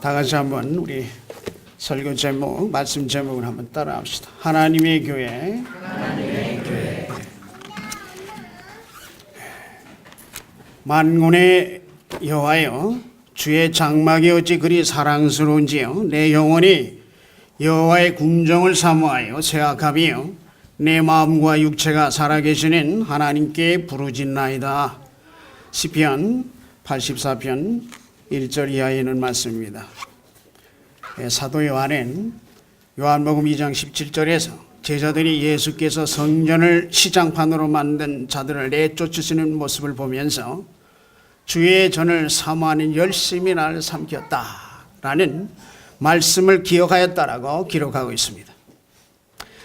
다 같이 한번 우리 설교 제목, 말씀 제목을 한번 따라합시다. 하나님의 교회. 만군의 여호와여, 주의 장막이 어찌 그리 사랑스러운지요. 내 영혼이 여호와의 궁정을 사모하여 새악하며 내 마음과 육체가 살아계시는 하나님께 부르짖나이다. 시편 84편 1절 이하에 있는 말씀입니다. 사도 요한은 요한복음 2장 17절에서 제자들이 예수께서 성전을 시장판으로 만든 자들을 내쫓으시는 모습을 보면서 주의 전을 사모하는 열심히 나를 삼켰다라는 말씀을 기억하였다라고 기록하고 있습니다.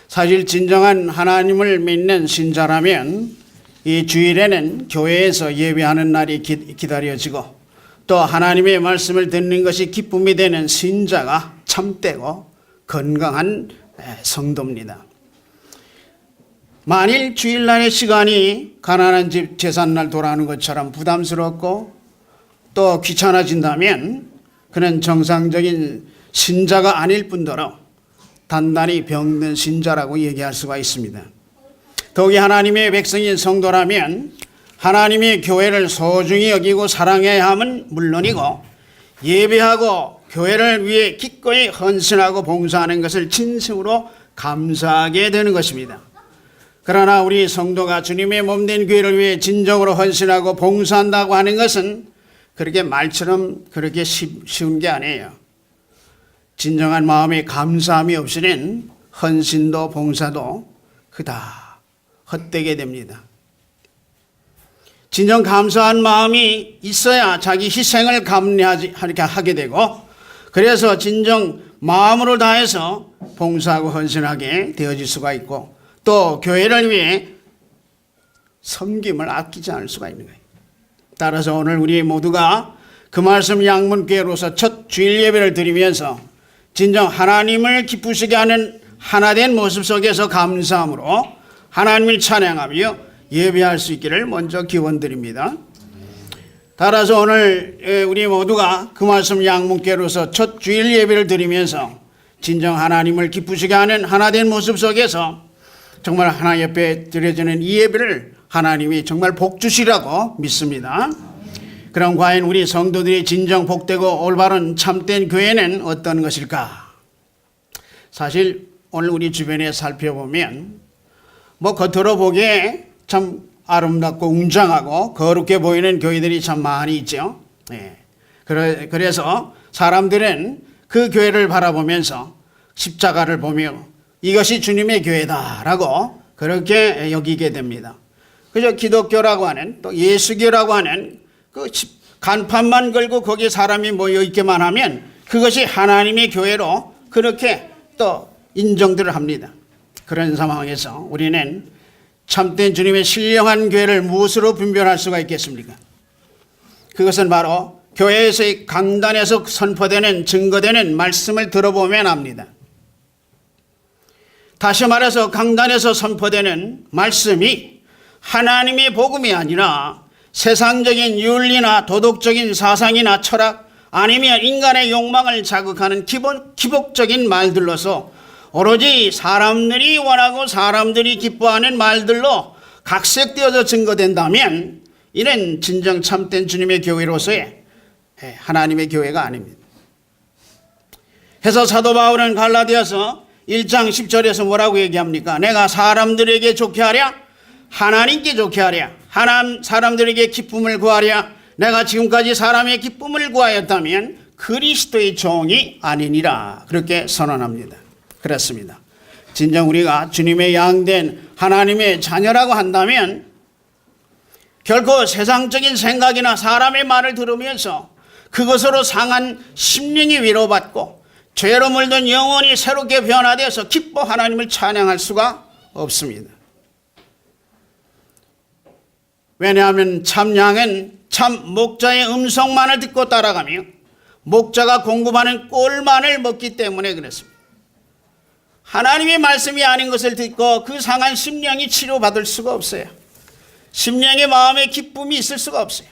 사실 진정한 하나님을 믿는 신자라면 이 주일에는 교회에서 예배하는 날이 기다려지고 또 하나님의 말씀을 듣는 것이 기쁨이 되는 신자가 참되고 건강한 성도입니다. 만일 주일날의 시간이 가난한 집 제삿날 돌아오는 것처럼 부담스럽고 또 귀찮아진다면 그는 정상적인 신자가 아닐 뿐더러 단단히 병든 신자라고 얘기할 수가 있습니다. 더욱이 하나님의 백성인 성도라면 하나님의 교회를 소중히 여기고 사랑해야 함은 물론이고 예배하고 교회를 위해 기꺼이 헌신하고 봉사하는 것을 진심으로 감사하게 되는 것입니다. 그러나 우리 성도가 주님의 몸된 교회를 위해 진정으로 헌신하고 봉사한다고 하는 것은 그렇게 말처럼 그렇게 쉬운 게 아니에요. 진정한 마음의 감사함이 없이는 헌신도 봉사도 그다 헛되게 됩니다. 진정 감사한 마음이 있어야 자기 희생을 감내하게 되고 그래서 진정 마음으로 다해서 봉사하고 헌신하게 되어질 수가 있고 또 교회를 위해 섬김을 아끼지 않을 수가 있는 거예요. 따라서 오늘 우리 모두가 그 말씀 양문교회로서 첫 주일 예배를 드리면서 진정 하나님을 기쁘시게 하는 하나된 모습 속에서 감사함으로 하나님을 찬양하며 예배할 수 있기를 먼저 기원드립니다. 따라서 오늘 우리 모두가 그 말씀 양문교회로서 첫 주일 예배를 드리면서 진정 하나님을 기쁘시게 하는 하나된 모습 속에서 정말 하나님 옆에 드려지는 이 예배를 하나님이 정말 복 주시라고 믿습니다. 그럼 과연 우리 성도들이 진정 복되고 올바른 참된 교회는 어떤 것일까? 사실 오늘 우리 주변에 살펴보면 겉으로 보기에 참 아름답고 웅장하고 거룩해 보이는 교회들이 참 많이 있죠. 그래서 사람들은 그 교회를 바라보면서 십자가를 보며 이것이 주님의 교회다라고 그렇게 여기게 됩니다. 그저 기독교라고 하는 또 예수교라고 하는 그 간판만 걸고 거기에 사람이 모여 있게만 하면 그것이 하나님의 교회로 그렇게 또 인정들을 합니다. 그런 상황에서 우리는 참된 주님의 신령한 교회를 무엇으로 분별할 수가 있겠습니까? 그것은 바로 교회에서의 강단에서 선포되는 증거되는 말씀을 들어보면 압니다. 다시 말해서 강단에서 선포되는 말씀이 하나님의 복음이 아니라 세상적인 윤리나 도덕적인 사상이나 철학 아니면 인간의 욕망을 자극하는 기복적인 말들로서 오로지 사람들이 원하고 사람들이 기뻐하는 말들로 각색되어서 증거된다면 이는 진정 참된 주님의 교회로서의 하나님의 교회가 아닙니다. 해서 사도 바울은 갈라디아서 1장 10절에서 뭐라고 얘기합니까? 내가 사람들에게 좋게 하랴? 하나님께 좋게 하랴? 사람들에게 기쁨을 구하랴? 내가 지금까지 사람의 기쁨을 구하였다면 그리스도의 종이 아니니라. 그렇게 선언합니다. 그렇습니다. 진정 우리가 주님의 양된 하나님의 자녀라고 한다면 결코 세상적인 생각이나 사람의 말을 들으면서 그것으로 상한 심령이 위로받고 죄로 물든 영혼이 새롭게 변화되어서 기뻐 하나님을 찬양할 수가 없습니다. 왜냐하면 참 양은 참 목자의 음성만을 듣고 따라가며 목자가 공급하는 꼴만을 먹기 때문에 그렇습니다. 하나님의 말씀이 아닌 것을 듣고 그 상한 심령이 치료받을 수가 없어요. 심령의 마음에 기쁨이 있을 수가 없어요.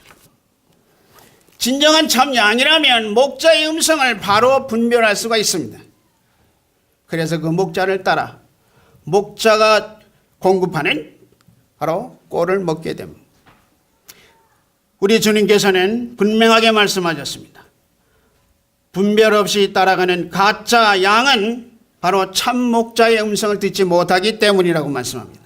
진정한 참 양이라면 목자의 음성을 바로 분별할 수가 있습니다. 그래서 그 목자를 따라 목자가 공급하는 바로 꼴을 먹게 됩니다. 우리 주님께서는 분명하게 말씀하셨습니다. 분별 없이 따라가는 가짜 양은 바로 참 목자의 음성을 듣지 못하기 때문이라고 말씀합니다.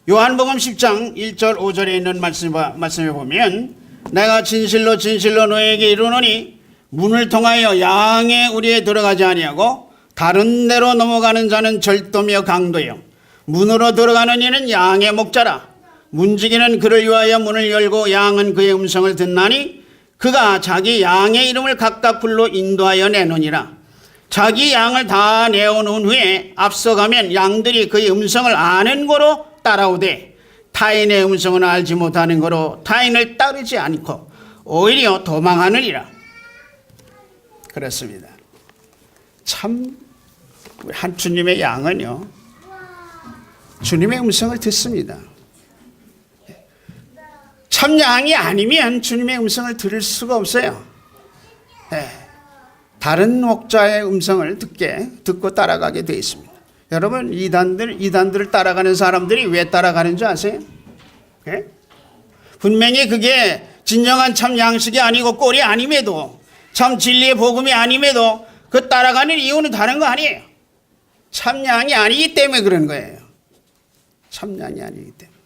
요한복음 10장 1절 5절에 있는 말씀에 보면 내가 진실로 진실로 너에게 이르노니 문을 통하여 양의 우리에 들어가지 아니하고 다른 데로 넘어가는 자는 절도며 강도요 문으로 들어가는 이는 양의 목자라. 문지기는 그를 위하여 문을 열고 양은 그의 음성을 듣나니 그가 자기 양의 이름을 각각 불러 인도하여 내노니라. 자기 양을 다 내어놓은 후에 앞서가면 양들이 그의 음성을 아는 거로 따라오되 타인의 음성은 알지 못하는 거로 타인을 따르지 않고 오히려 도망하느니라. 그렇습니다. 참 한 주님의 양은요 주님의 음성을 듣습니다. 참 양이 아니면 주님의 음성을 들을 수가 없어요. 다른 목자의 음성을 듣고 따라가게 되어 있습니다. 여러분 이단들을 따라가는 사람들이 왜 따라가는지 아세요? 분명히 그게 진정한 참 양식이 아니고 꼴이 아님에도 참 진리의 복음이 아님에도 그 따라가는 이유는 다른 거 아니에요. 참 양이 아니기 때문에 그런 거예요. 참 양이 아니기 때문에.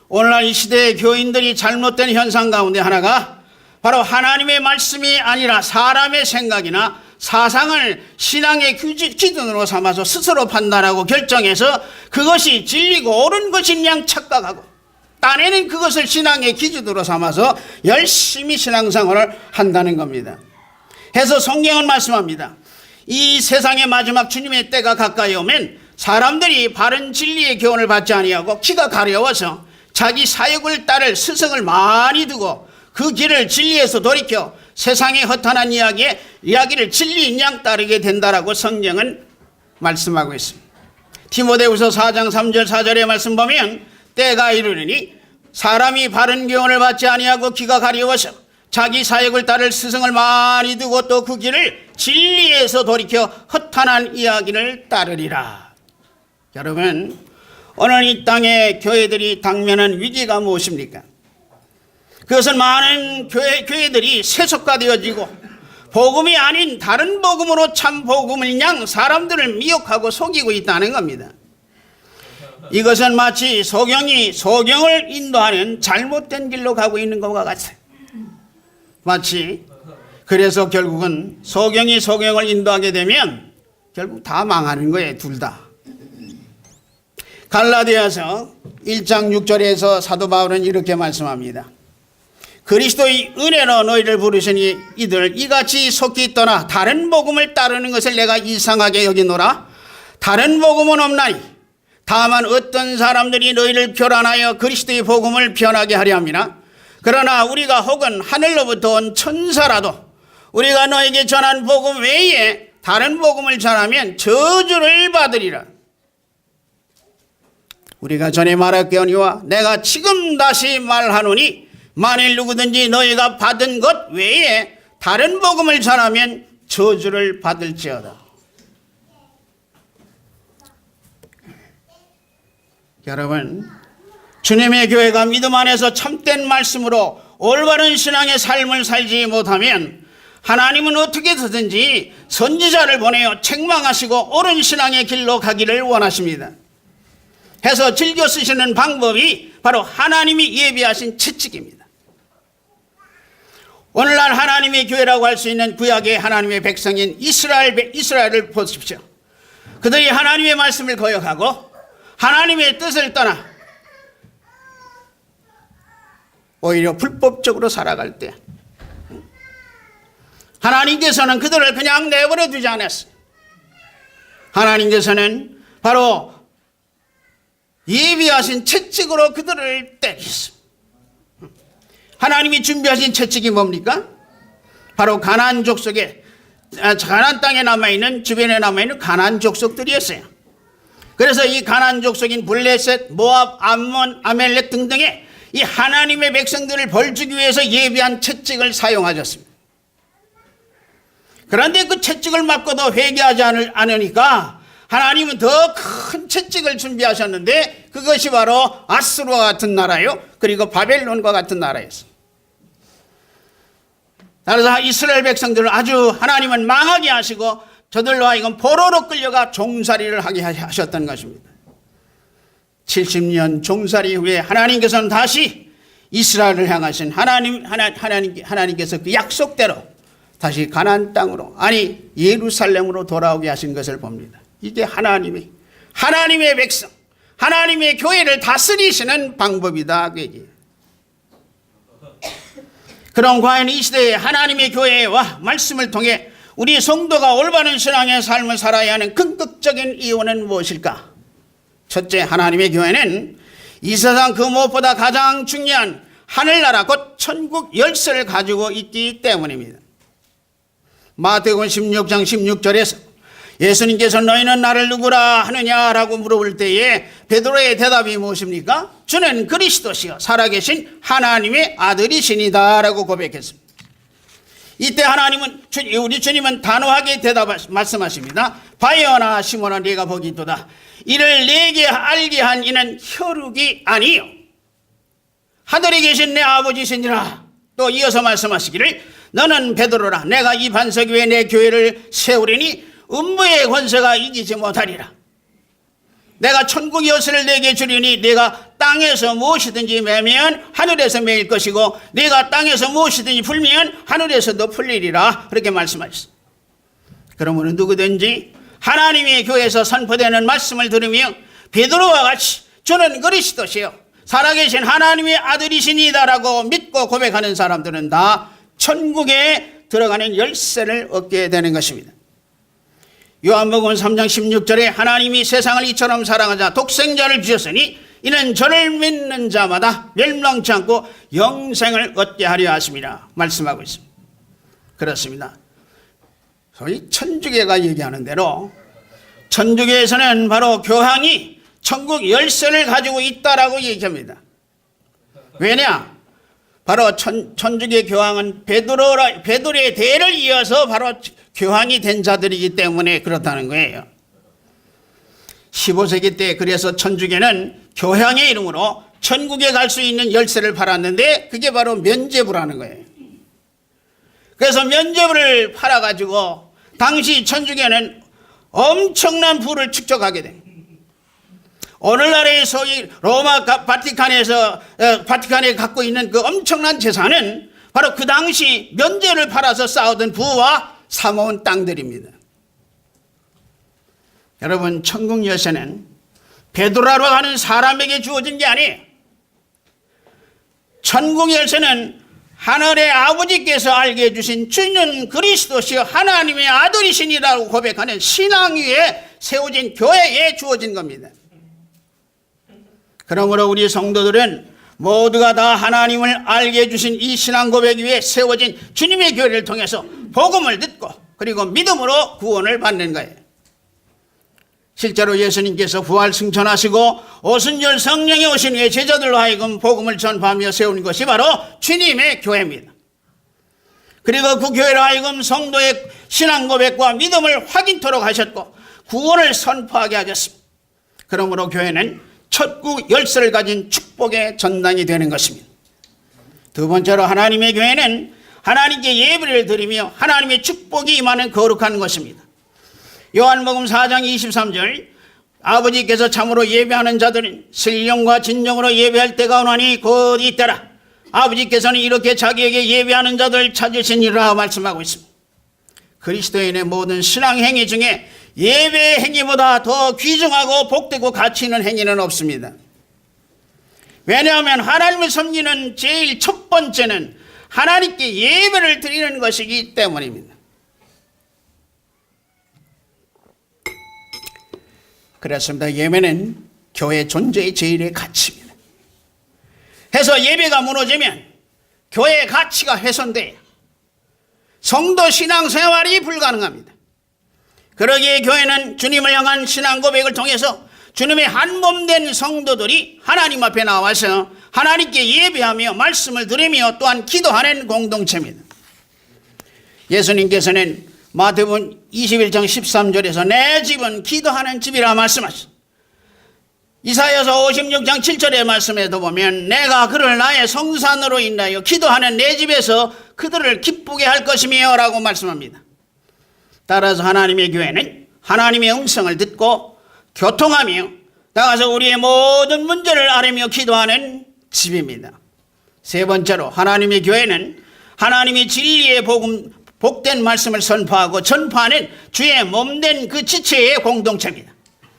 오늘날 이 시대의 교인들이 잘못된 현상 가운데 하나가 바로 하나님의 말씀이 아니라 사람의 생각이나 사상을 신앙의 기준으로 삼아서 스스로 판단하고 결정해서 그것이 진리고 옳은 것인 양 착각하고 딴에는 그것을 신앙의 기준으로 삼아서 열심히 신앙생활을 한다는 겁니다. 해서 성경은 말씀합니다. 이 세상의 마지막 주님의 때가 가까이 오면 사람들이 바른 진리의 교훈을 받지 아니하고 귀가 가려워서 자기 사역을 따를 스승을 많이 두고 그 길을 진리에서 돌이켜 세상의 허탄한 이야기를 진리인 양 따르게 된다라고 성경은 말씀하고 있습니다. 디모데후서 4장 3절 4절의 말씀 보면 때가 이르르니 사람이 바른 교훈을 받지 아니하고 귀가 가려워서 자기 사역을 따를 스승을 많이 두고 또 그 길을 진리에서 돌이켜 허탄한 이야기를 따르리라. 여러분 오늘 이 땅의 교회들이 당면한 위기가 무엇입니까? 그것은 많은 교회들이 세속화되어지고 복음이 아닌 다른 복음으로 참 복음을 양 사람들을 미혹하고 속이고 있다는 겁니다. 이것은 마치 소경이 소경을 인도하는 잘못된 길로 가고 있는 것과 같아요. 마치 그래서 결국은 소경이 소경을 인도하게 되면 결국 다 망하는 거예요. 둘 다. 갈라디아서 1장 6절에서 사도 바울은 이렇게 말씀합니다. 그리스도의 은혜로 너희를 부르시니 이들 이같이 속히 떠나 다른 복음을 따르는 것을 내가 이상하게 여기노라. 다른 복음은 없나니 다만 어떤 사람들이 너희를 교란하여 그리스도의 복음을 변하게 하려 함이나 그러나 우리가 혹은 하늘로부터 온 천사라도 우리가 너에게 전한 복음 외에 다른 복음을 전하면 저주를 받으리라. 우리가 전에 말했거니와 내가 지금 다시 말하노니 만일 누구든지 너희가 받은 것 외에 다른 복음을 전하면 저주를 받을지어다. 여러분 주님의 교회가 믿음 안에서 참된 말씀으로 올바른 신앙의 삶을 살지 못하면 하나님은 어떻게 해서든지 선지자를 보내어 책망하시고 옳은 신앙의 길로 가기를 원하십니다. 해서 즐겨 쓰시는 방법이 바로 하나님이 예비하신 채찍입니다. 오늘날 하나님의 교회라고 할 수 있는 구약의 하나님의 백성인 이스라엘을 보십시오. 그들이 하나님의 말씀을 거역하고 하나님의 뜻을 떠나 오히려 불법적으로 살아갈 때 하나님께서는 그들을 그냥 내버려 두지 않았어요. 하나님께서는 바로 예비하신 채찍으로 그들을 때리셨습니다. 하나님이 준비하신 채찍이 뭡니까? 바로 가나안 족속에 가나안 땅에 남아있는 주변에 남아있는 가나안 족속들이었어요. 그래서 이 가나안 족속인 블레셋, 모압, 암몬, 아멜렉 등등의 이 하나님의 백성들을 벌주기 위해서 예비한 채찍을 사용하셨습니다. 그런데 그 채찍을 맞고도 회개하지 않으니까 하나님은 더 큰 채찍을 준비하셨는데 그것이 바로 아수르와 같은 나라요, 그리고 바벨론과 같은 나라였습니다. 따라서 이스라엘 백성들을 아주 하나님은 망하게 하시고 저들로 하여금 포로로 끌려가 종살이를 하게 하셨던 것입니다. 70년 종살이 후에 하나님께서는 다시 이스라엘을 향하신 하나님께서 그 약속대로 다시 가나안 땅으로, 아니 예루살렘으로 돌아오게 하신 것을 봅니다. 이게 하나님의 백성, 하나님의 교회를 다스리시는 방법이다 그 얘기예요. 그럼 과연 이 시대에 하나님의 교회와 말씀을 통해 우리 성도가 올바른 신앙의 삶을 살아야 하는 근극적인 이유는 무엇일까? 첫째, 하나님의 교회는 이 세상 그 무엇보다 가장 중요한 하늘나라 곧 천국 열쇠를 가지고 있기 때문입니다. 마태복음 16장 16절에서 예수님께서 너희는 나를 누구라 하느냐라고 물어볼 때에 베드로의 대답이 무엇입니까? 주는 그리스도시요 살아계신 하나님의 아들이시니다 라고 고백했습니다. 이때 우리 주님은 단호하게 말씀하십니다. 바요나 시몬아 네가 복이 있도다. 이를 내게 알게 한 이는 혈육이 아니요 하늘에 계신 내 아버지시니라. 또 이어서 말씀하시기를 너는 베드로라. 내가 이 반석 위에 내 교회를 세우리니 음부의 권세가 이기지 못하리라. 내가 천국 여세를 내게 주리니 네가 땅에서 무엇이든지 매면 하늘에서 매일 것이고 네가 땅에서 무엇이든지 풀면 하늘에서도 풀리리라. 그렇게 말씀하셨습니다. 그러므로 누구든지 하나님의 교회에서 선포되는 말씀을 들으며 베드로와 같이 주는 그리스도시요 살아계신 하나님의 아들이시니다라고 믿고 고백하는 사람들은 다 천국에 들어가는 열쇠를 얻게 되는 것입니다. 요한복음 3장 16절에 하나님이 세상을 이처럼 사랑하자 독생자를 주셨으니 이는 저를 믿는 자마다 멸망치 않고 영생을 얻게 하려 하심이라 말씀하고 있습니다. 그렇습니다. 소위 천주교가 얘기하는 대로 천주교에서는 바로 교황이 천국 열쇠를 가지고 있다라고 얘기합니다. 왜냐? 바로 천주교 교황은 베드로의 대를 이어서 바로 교황이 된 자들이기 때문에 그렇다는 거예요. 15세기 때 그래서 천주교는 교황의 이름으로 천국에 갈 수 있는 열쇠를 팔았는데 그게 바로 면죄부라는 거예요. 그래서 면죄부를 팔아가지고 당시 천주교는 엄청난 부를 축적하게 됩니다. 오늘날의 소위 로마 바티칸에 갖고 있는 그 엄청난 재산은 바로 그 당시 면죄를 팔아서 쌓아둔 부와 사모은 땅들입니다. 여러분, 천국 열쇠는 베드로라고 하는 사람에게 주어진 게 아니에요. 천국 열쇠는 하늘의 아버지께서 알게 해주신 주는 그리스도시여 하나님의 아들이시니라고 고백하는 신앙 위에 세워진 교회에 주어진 겁니다. 그러므로 우리 성도들은 모두가 다 하나님을 알게 해주신 이 신앙 고백 위에 세워진 주님의 교회를 통해서 복음을 듣고 그리고 믿음으로 구원을 받는 거예요. 실제로 예수님께서 부활 승천하시고 오순절 성령이 오신 후에 제자들로 하여금 복음을 전파하며 세운 것이 바로 주님의 교회입니다. 그리고 그 교회로 하여금 성도의 신앙 고백과 믿음을 확인토록 하셨고 구원을 선포하게 하셨습니다. 그러므로 교회는 천국 열쇠를 가진 축복의 전당이 되는 것입니다. 두 번째로 하나님의 교회는 하나님께 예배를 드리며 하나님의 축복이 임하는 거룩한 것입니다. 요한복음 4장 23절 아버지께서 참으로 예배하는 자들은 신령과 진정으로 예배할 때가 오나니 곧 이때라. 아버지께서는 이렇게 자기에게 예배하는 자들을 찾으시니라 말씀하고 있습니다. 그리스도인의 모든 신앙 행위 중에 예배 행위보다 더 귀중하고 복되고 가치 있는 행위는 없습니다. 왜냐하면 하나님을 섬기는 제일 첫 번째는 하나님께 예배를 드리는 것이기 때문입니다. 그렇습니다. 예배는 교회 존재의 제일의 가치입니다. 해서 예배가 무너지면 교회의 가치가 훼손돼요. 성도 신앙생활이 불가능합니다. 그러기에 교회는 주님을 향한 신앙 고백을 통해서 주님의 한 몸 된 성도들이 하나님 앞에 나와서 하나님께 예배하며 말씀을 들으며 또한 기도하는 공동체입니다. 예수님께서는 마태복음 21장 13절에서 내 집은 기도하는 집이라 말씀하셨습니다. 이사야서 56장 7절의 말씀에도 보면 내가 그를 나의 성산으로 인하여 기도하는 내 집에서 그들을 기쁘게 할 것이며 라고 말씀합니다. 따라서 하나님의 교회는 하나님의 음성을 듣고 교통하며 나가서 우리의 모든 문제를 아뢰며 기도하는 집입니다. 세 번째로 하나님의 교회는 하나님의 진리의 복된 말씀을 선포하고 전파하는 주의 몸된 그 지체의 공동체입니다.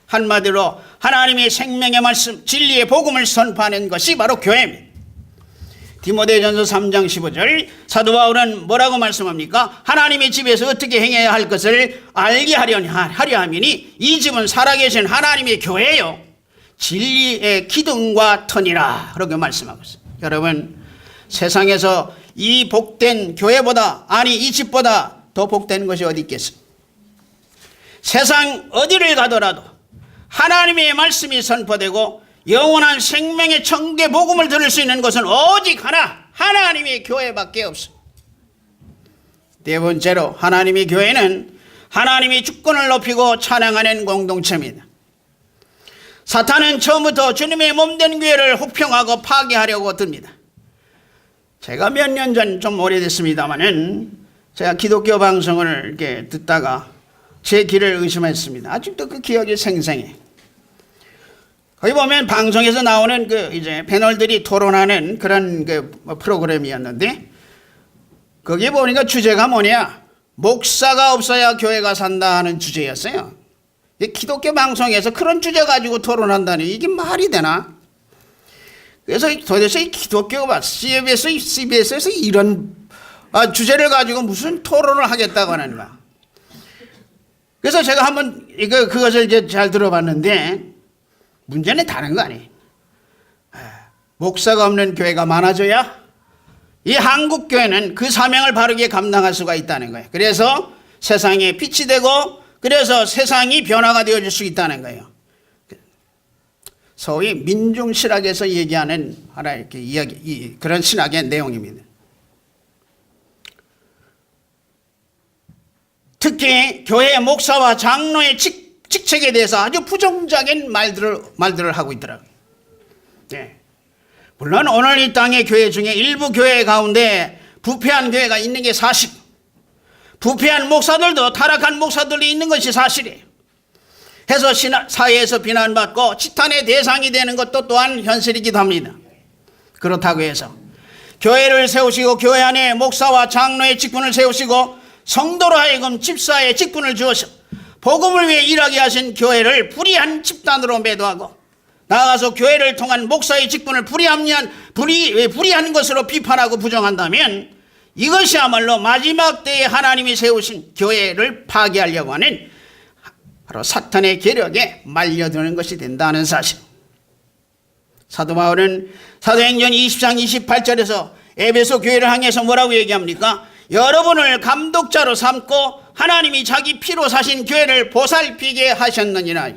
한마디로 하나님의 생명의 말씀, 진리의 복음을 선포하는 것이 바로 교회입니다. 디모데전서 3장 15절 사도 바울은 뭐라고 말씀합니까? 하나님의 집에서 어떻게 행해야 할 것을 알게 하려 함이니 이 집은 살아계신 하나님의 교회요 진리의 기둥과 터니라 그렇게 말씀하고 있습니다. 여러분, 세상에서 이 복된 교회보다, 아니 이 집보다 더 복된 것이 어디 있겠습니까? 세상 어디를 가더라도 하나님의 말씀이 선포되고 영원한 생명의 천국의 복음을 들을 수 있는 것은 오직 하나님의 교회밖에 없습니다. 네 번째로 하나님의 교회는 하나님의 주권을 높이고 찬양하는 공동체입니다. 사탄은 처음부터 주님의 몸된 교회를 혹평하고 파괴하려고 듭니다. 제가 몇 년 전, 좀 오래됐습니다마는 제가 기독교 방송을 이렇게 듣다가 제 길을 의심했습니다. 아직도 그 기억이 생생해. 거기 보면 방송에서 나오는 이제 패널들이 토론하는 그런 프로그램이었는데, 거기 보니까 주제가 뭐냐? 목사가 없어야 교회가 산다 하는 주제였어요. 기독교 방송에서 그런 주제 가지고 토론한다니 이게 말이 되나? 그래서 도대체 기독교가 CBS에서 이런 주제를 가지고 무슨 토론을 하겠다고 하는 거야. 그래서 제가 한번 그것을 이제 잘 들어봤는데 문제는 다른 거 아니에요. 목사가 없는 교회가 많아져야 이 한국 교회는 그 사명을 바르게 감당할 수가 있다는 거예요. 그래서 세상에 빛이 되고 그래서 세상이 변화가 되어질 수 있다는 거예요. 소위 민중신학에서 얘기하는 하나 이렇게 그런 신학의 내용입니다. 특히 교회 목사와 장로의 직책에 대해서 아주 부정적인 말들을 하고 있더라고요. 네. 물론 오늘 이 땅의 교회 중에 일부 교회 가운데 부패한 교회가 있는 게 사실, 부패한 목사들도 타락한 목사들이 있는 것이 사실이에요. 해서 사회에서 비난받고 지탄의 대상이 되는 것도 또한 현실이기도 합니다. 그렇다고 해서 교회를 세우시고 교회 안에 목사와 장로의 직분을 세우시고 성도로 하여금 집사의 직분을 주어서 복음을 위해 일하게 하신 교회를 불의한 집단으로 매도하고 나아가서 교회를 통한 목사의 직분을 불의한 것으로 비판하고 부정한다면 이것이야말로 마지막 때에 하나님이 세우신 교회를 파괴하려고 하는 바로 사탄의 계략에 말려드는 것이 된다는 사실. 사도 바울은 사도행전 20장 28절에서 에베소 교회를 향해서 뭐라고 얘기합니까? 여러분을 감독자로 삼고 하나님이 자기 피로 사신 교회를 보살피게 하셨느니라.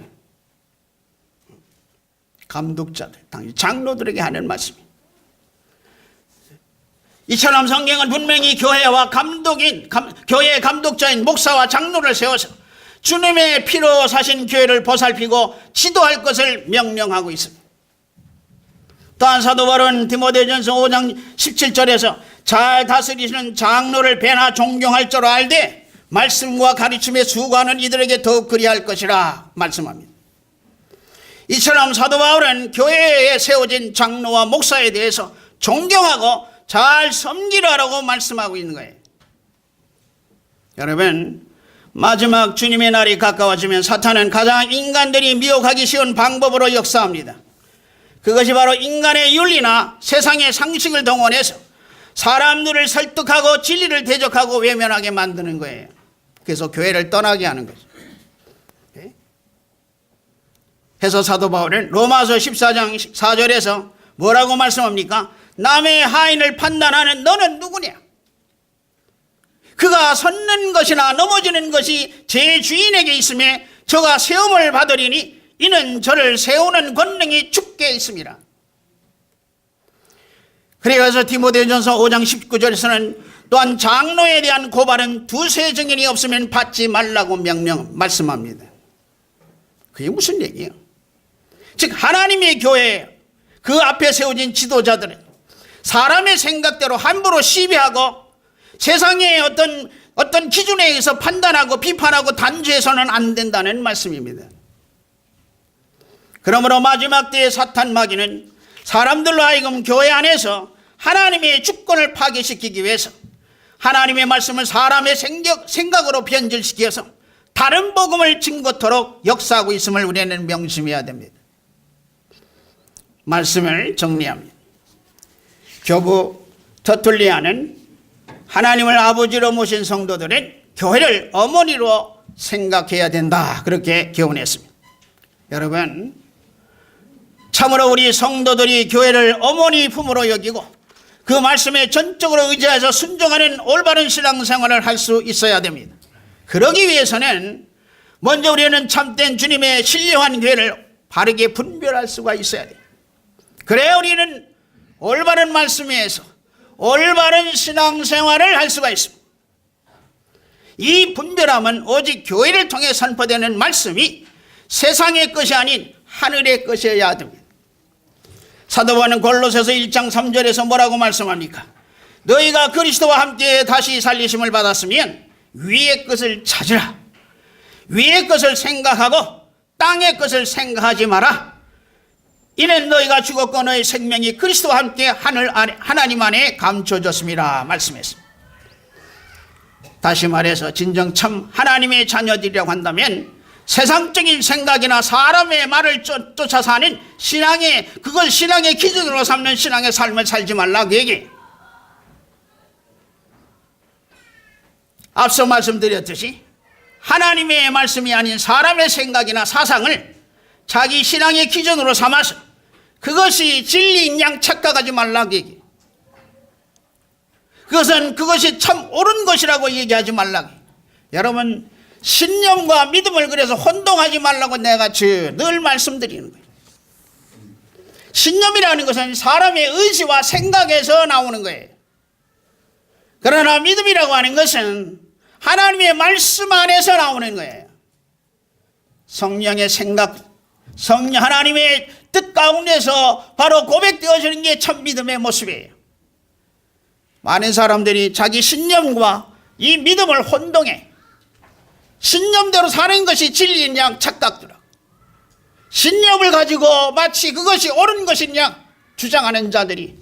감독자들, 당연히 장로들에게 하는 말씀입니다. 이처럼 성경은 분명히 교회와 교회의 감독자인 목사와 장로를 세워서 주님의 피로 사신 교회를 보살피고 지도할 것을 명령하고 있습니다. 또한 사도 바울은 디모데전서 5장 17절에서 잘 다스리시는 장로를 배나 존경할 줄 알되 말씀과 가르침에 수고하는 이들에게 더욱 그리할 것이라 말씀합니다. 이처럼 사도 바울은 교회에 세워진 장로와 목사에 대해서 존경하고 잘 섬기라라고 말씀하고 있는 거예요. 여러분, 마지막 주님의 날이 가까워지면 사탄은 가장 인간들이 미혹하기 쉬운 방법으로 역사합니다. 그것이 바로 인간의 윤리나 세상의 상식을 동원해서 사람들을 설득하고 진리를 대적하고 외면하게 만드는 거예요. 그래서 교회를 떠나게 하는 거죠. 해서 사도 바울은 로마서 14장 4절에서 뭐라고 말씀합니까? 남의 하인을 판단하는 너는 누구냐? 그가 섰는 것이나 넘어지는 것이 제 주인에게 있음에 저가 세움을 받으리니 이는 저를 세우는 권능이 주께 있습니다. 그래서 디모데전서 5장 19절에서는 또한 장로에 대한 고발은 두세 증인이 없으면 받지 말라고 말씀합니다. 그게 무슨 얘기예요? 즉 하나님의 교회 그 앞에 세워진 지도자들은 사람의 생각대로 함부로 시비하고 세상의 어떤 기준에 의해서 판단하고 비판하고 단죄해서는 안 된다는 말씀입니다. 그러므로 마지막 때의 사탄 마귀는 사람들로 하여금 교회 안에서 하나님의 주권을 파괴시키기 위해서 하나님의 말씀을 사람의 생각으로 변질시켜서 다른 복음을 증거토록 역사하고 있음을 우리는 명심해야 됩니다. 말씀을 정리합니다. 교부 터툴리아는 하나님을 아버지로 모신 성도들은 교회를 어머니로 생각해야 된다, 그렇게 교훈했습니다. 여러분, 참으로 우리 성도들이 교회를 어머니 품으로 여기고 그 말씀에 전적으로 의지해서 순종하는 올바른 신앙생활을 할 수 있어야 됩니다. 그러기 위해서는 먼저 우리는 참된 주님의 신령한 교회를 바르게 분별할 수가 있어야 돼요. 그래야 우리는 올바른 말씀에서 올바른 신앙생활을 할 수가 있습니다. 이 분별함은 오직 교회를 통해 선포되는 말씀이 세상의 것이 아닌 하늘의 것이어야 됩니다. 사도 바울은 골로새서 1장 3절에서 뭐라고 말씀합니까? 너희가 그리스도와 함께 다시 살리심을 받았으면 위의 것을 찾으라. 위의 것을 생각하고 땅의 것을 생각하지 마라. 이는 너희가 죽었고 너희 생명이 그리스도와 함께 하나님 안에 감춰졌습니다, 말씀했습니다. 다시 말해서 진정 참 하나님의 자녀들이라고 한다면 세상적인 생각이나 사람의 말을 쫓아서 하는 그걸 신앙의 기준으로 삼는 신앙의 삶을 살지 말라고 얘기해요. 앞서 말씀드렸듯이 하나님의 말씀이 아닌 사람의 생각이나 사상을 자기 신앙의 기준으로 삼아서 그것이 진리인 양 착각하지 말라고 얘기해요. 그것이 참 옳은 것이라고 얘기하지 말라고 해요. 여러분, 신념과 믿음을 그래서 혼동하지 말라고 내가 늘 말씀드리는 거예요. 신념이라는 것은 사람의 의지와 생각에서 나오는 거예요. 그러나 믿음이라고 하는 것은 하나님의 말씀 안에서 나오는 거예요. 성령의 생각, 하나님의 뜻 가운데서 바로 고백되어지는 게 참 믿음의 모습이에요. 많은 사람들이 자기 신념과 이 믿음을 혼동해 신념대로 사는 것이 진리인 양 착각들어. 신념을 가지고 마치 그것이 옳은 것인 양 주장하는 자들이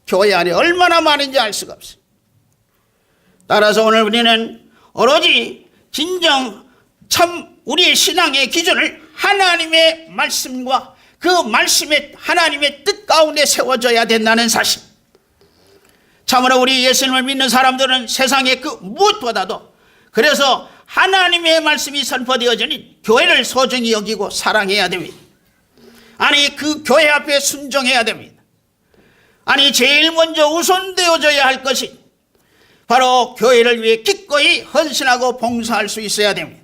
교회 안에 얼마나 많은지 알 수가 없어요. 따라서 오늘 우리는 오로지 진정 참 우리의 신앙의 기준을 하나님의 말씀과 그 말씀의 하나님의 뜻 가운데 세워져야 된다는 사실. 참으로 우리 예수님을 믿는 사람들은 세상의 그 무엇보다도 그래서 하나님의 말씀이 선포되어지는 교회를 소중히 여기고 사랑해야 됩니다. 아니, 그 교회 앞에 순종해야 됩니다. 아니, 제일 먼저 우선되어져야 할 것이 바로 교회를 위해 기꺼이 헌신하고 봉사할 수 있어야 됩니다.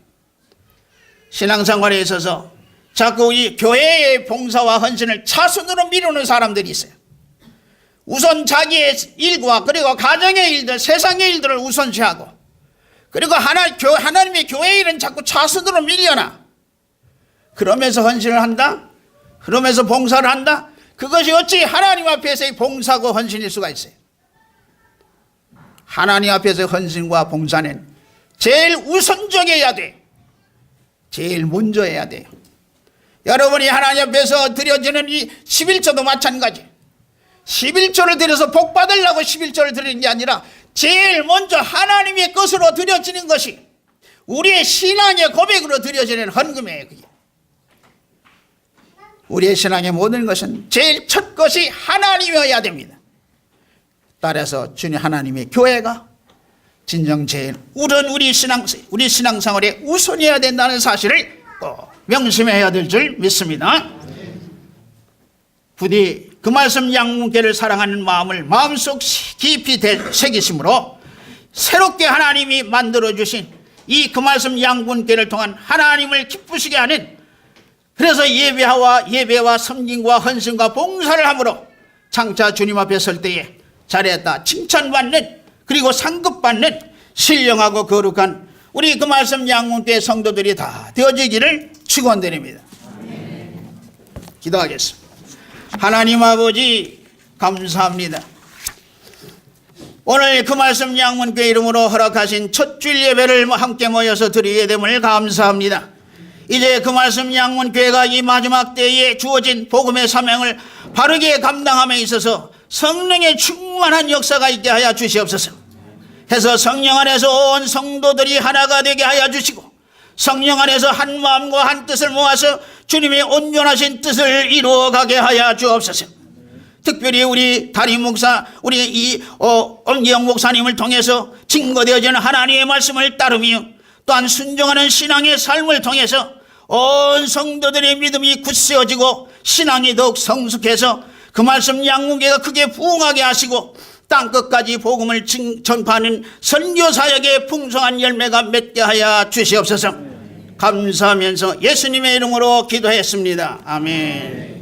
신앙생활에 있어서 자꾸 이 교회의 봉사와 헌신을 차순으로 미루는 사람들이 있어요. 우선 자기의 일과 그리고 가정의 일들, 세상의 일들을 우선시하고 그리고 하나님의 교회 일은 자꾸 차순으로 밀려나. 그러면서 헌신을 한다? 그러면서 봉사를 한다? 그것이 어찌 하나님 앞에서의 봉사고 헌신일 수가 있어요? 하나님 앞에서의 헌신과 봉사는 제일 우선적이어야 돼요. 제일 먼저 해야 돼요. 여러분이 하나님 앞에서 드려지는 이 11조도 마찬가지. 11조를 드려서 복 받으려고 11조를 드리는 게 아니라 제일 먼저 하나님의 것으로 드려지는 것이 우리의 신앙의 고백으로 드려지는 헌금이에요. 그게. 우리의 신앙의 모든 것은 제일 첫 것이 하나님이어야 됩니다. 따라서 주님 하나님의 교회가 진정 제일 우리 신앙생활에 우선해야 된다는 사실을 꼭 명심해야 될 줄 믿습니다. 부디 그 말씀 양문께를 사랑하는 마음을 마음속 깊이 새기심으로 새롭게 하나님이 만들어주신 이 그 말씀 양분께를 통한 하나님을 기쁘시게 하는, 그래서 예배와 섬김과 헌신과 봉사를 함으로 장차 주님 앞에 설 때에 잘했다 칭찬받는, 그리고 상급받는 신령하고 거룩한 우리 그 말씀 양문교회 성도들이 다 되어지기를 축원드립니다. 기도하겠습니다. 하나님 아버지 감사합니다. 오늘 그 말씀 양문교회 이름으로 허락하신 첫 주일 예배를 함께 모여서 드리게 됨을 감사합니다. 이제 그 말씀 양문교회가 이 마지막 때에 주어진 복음의 사명을 바르게 감당함에 있어서 성령의 충만한 역사가 있게 하여 주시옵소서. 해서 성령 안에서 온 성도들이 하나가 되게 하여 주시고, 성령 안에서 한 마음과 한 뜻을 모아서 주님의 온전하신 뜻을 이루어가게 하여 주옵소서. 특별히 우리 담임 목사, 우리 엄기영 목사님을 통해서 증거되어지는 하나님의 말씀을 따르며 또한 순종하는 신앙의 삶을 통해서 온 성도들의 믿음이 굳세어지고 신앙이 더욱 성숙해서 그 말씀 양문교회가 크게 부흥하게 하시고 땅끝까지 복음을 전파하는 선교사역의 풍성한 열매가 맺게 하여 주시옵소서. 감사하면서 예수님의 이름으로 기도했습니다. 아멘.